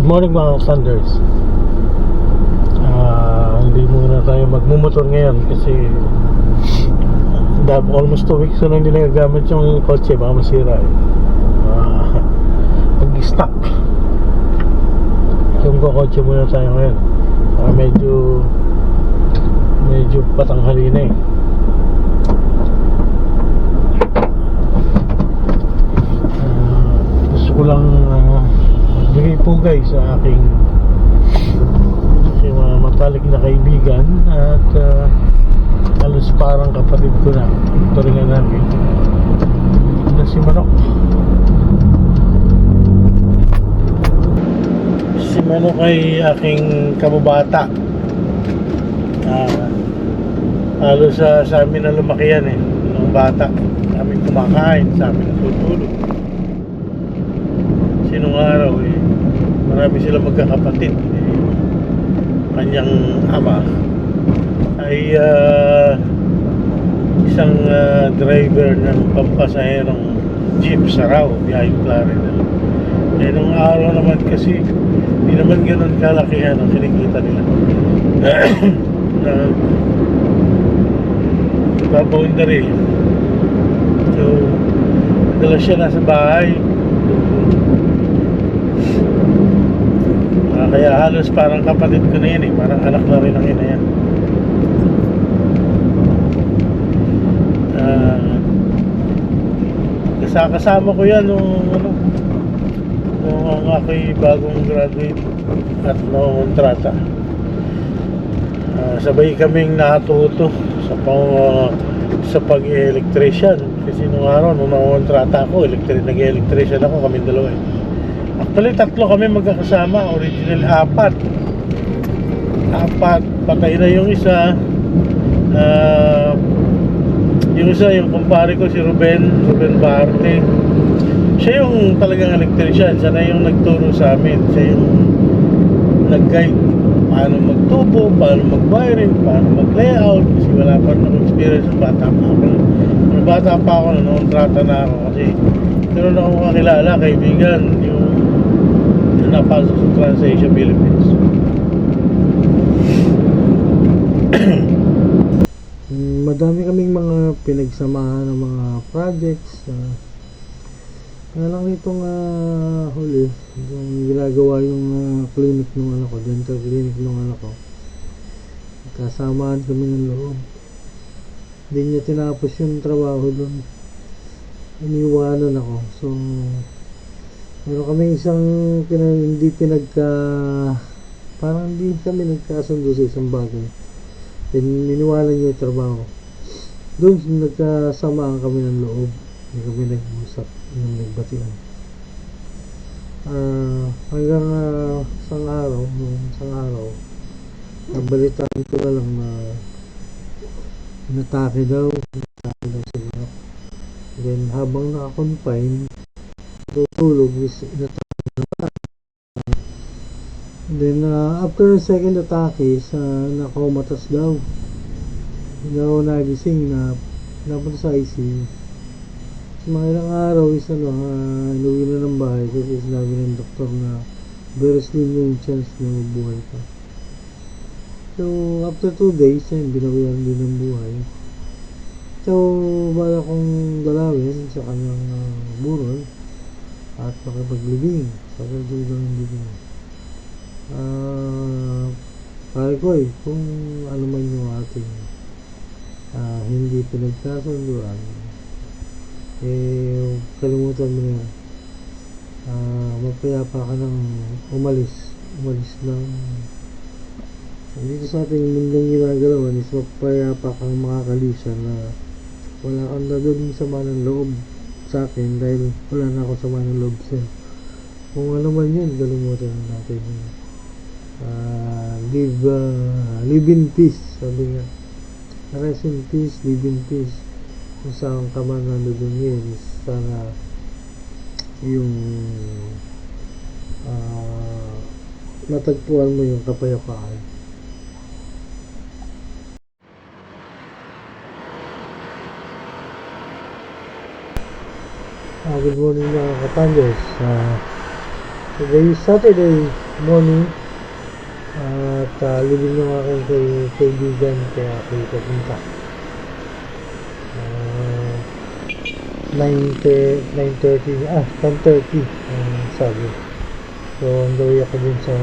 morning mga Thunders. Hindi muna tayo magmumotor ngayon kasi almost 2 weeks na hindi nagagamit yung kotse, baka masira mag-stop yung kotse muna tayo ngayon. Medyo patanghali na gusto ko lang magbigay pugay sa aking mga matalik na kaibigan at halos parang kapatid ko na turingan namin na si Manok. Si Manok ay aking kababata. Halos sa amin na lumaki yan nung bata. Sa amin kumakain, sa amin natutulog. Sinong araw marami sila magkakapatid. Kanyang ama ay isang driver ng pampasaherong jeep sa Rao, biyaheng Florida. Nung araw naman kasi hindi naman ganun kalakihan ang kinikita nila. Paboundary. So madalas siya nasa bahay. Kaya halos parang kapatid ko na yan parang anak na rin ang ina yan. Kasama ko yan nung ako'y bagong graduate at kontrata. Sabay kaming natuto sa pag-electrician kasi nung araw nung kontrata ako, nag-electrician ako, kami dalawa Actually, 3 kami magkakasama. Original 4. Patay na yung isa. Yung kumpare ko si Ruben Barte. Siya yung talagang electrician. Siya na yung nagturo sa amin. Siya yung nag-guide paano magtubo, paano mag-wiring, paano mag-layout. Kasi wala pa rin experience ng bata pa ako. Nung bata pa ako, nung kontrata na ako. Kasi meron akong kakilala, kaibigan, yung napasok sa Trans-Asia Philippines. Madami kaming mga pinagsamahan ng mga projects. Lang itong huli yung ginagawa yung clinic ng anak ko, dental clinic ng anak ko. Kasamaan kami ng loob. Hindi niya tinapos yung trabaho doon. Iniwanan ako. So meron kami isang parang hindi kami nagkasundo sa isang bagay. Then niniwala niya yung trabaho. Doon nagkasamaan kami ng loob. Hindi kami nag-usap ng nagbatian. Hanggang isang araw nabalitaan ko na lang na inatake daw siguro. Then habang naka-confine tutulog is inatake na. Then after second attack is nakomatas daw. Hindi ako nagising na napunta sa ICU. Sa mga ilang araw is inuwi na ng bahay kasi sinabi ng doktor na very slim yung chance na mabuhay pa. So after 2 days binawian din ng buhay. So bala kong dalawin sa kanyang burol at makipaglibing sa kagawin ng libing. Pare ko kung ano man yung ating hindi pinagkasunduan, kalimutan mo na magpayapa ka ng umalis ng dito sa ating mundong ginagalawan is magpayapa kang makakalisan na wala kang dadaging sama ng loob sa akin dahil wala na ako sama ng loob sa'yo. Kung ano man yun, kalimutan natin live in peace, sabi nga. Rest in peace, live in peace. Kung saan ka man nandoon sana yung matagpuan mo yung kapayapaan. Good morning mga Katangers. Today is Saturday, morning. At libing yung aking kaibigan kaya ako pupunta. 10:30 sabi. So on the way ako dun sa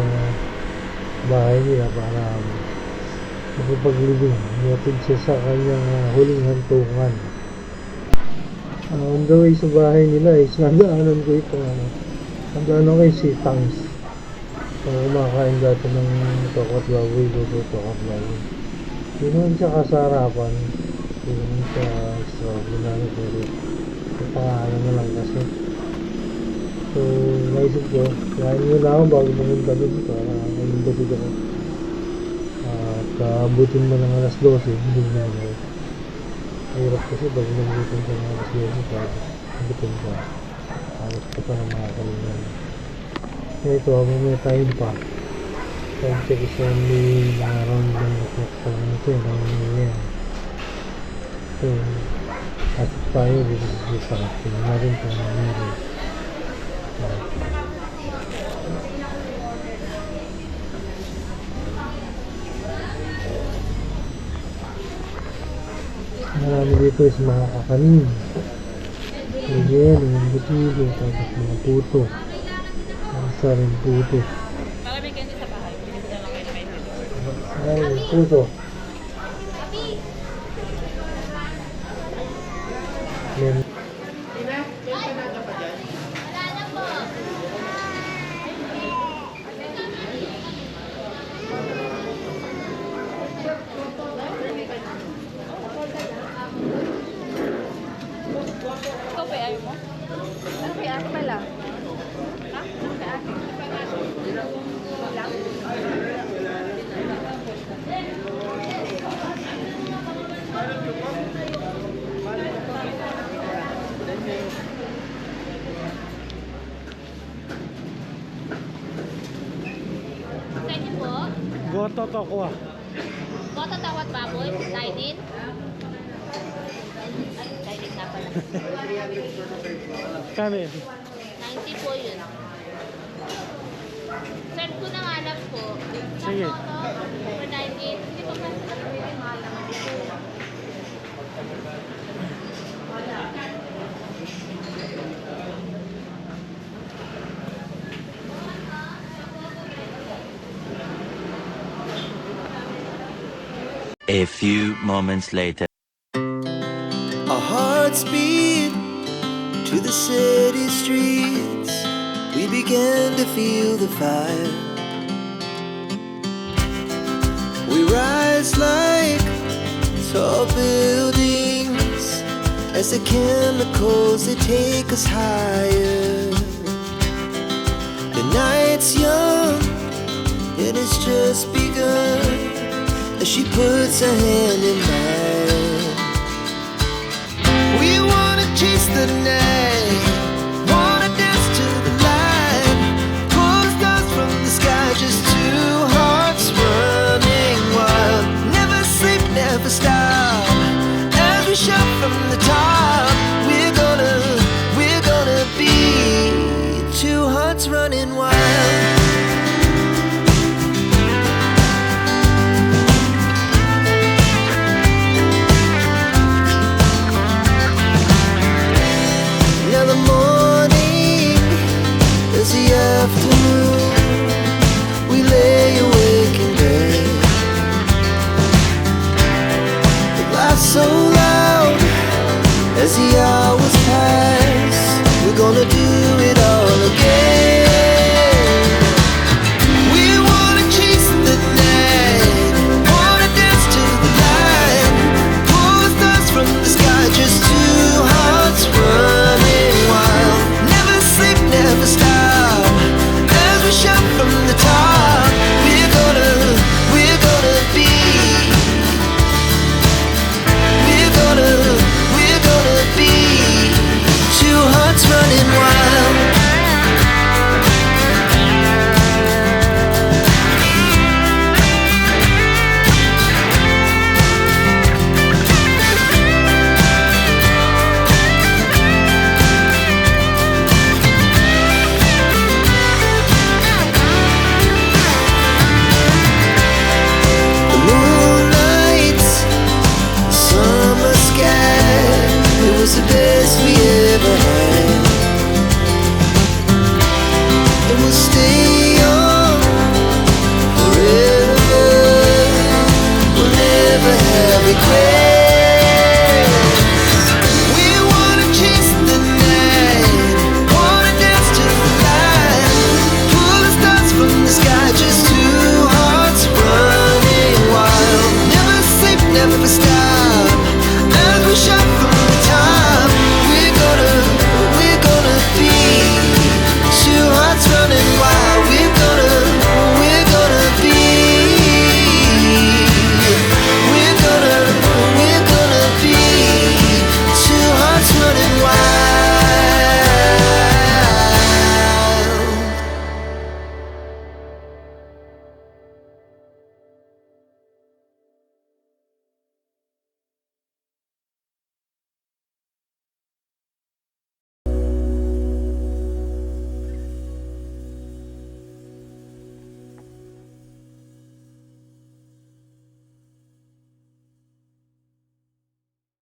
bahay nila para makipaglibing. Ihatid siya sa kanyang huling hantungan. On the way sa bahay nila is nadaanan ko ito nadaanan ko yung Sitangs. So kumakain dati ng tokot baboy, tokot baboy. Yun naman siya kasarapan. Yun naman siya extraordinary pero yung pangalan na lang kasi. So naisip ko kain muna ako bago pumunta dun para mag-imbasig ako. At abutin mo ng alas 12 hindi na ako. Hirap kasi bago nabutin ka ng alas 12 tapos abutin ka. Tapos pa pa ng mga kalingan. Ito, may time pa. Time check is only around 9 o'clock pa lang ito. Yan. So, at tayo dito sa sita. Tingnan natin kung ano meron. Marami dito is mga kakanin. Ayan, yung butido, tapos mga puto. Sa rin puto. Para may ganito sa bahay. Bumili na lang kayo na may puto. Ay, puto. Yan. Ikaw pa ayaw mo? Ano kaya ako pala? Ha? Ano kaya ako? Sa inyo po, Goto to ko Bota Tawat Baboy, Dine-in. Dine-in na pala. Kami. 90 po yun. Serve ko ng alam po. Sige. For dine-in. Hindi pa kasi A few moments later. Our hearts beat to the city streets. We began to feel the fire. We rise like tall buildings as the chemicals they take us higher. The night's young and it's just begun as she puts her hand in mine. We wanna chase the night, wanna dance to the light, pull the stars from the sky, just two hearts running wild. Never sleep, never stop, as we shout from the top. We're gonna be two hearts running wild. yesterday.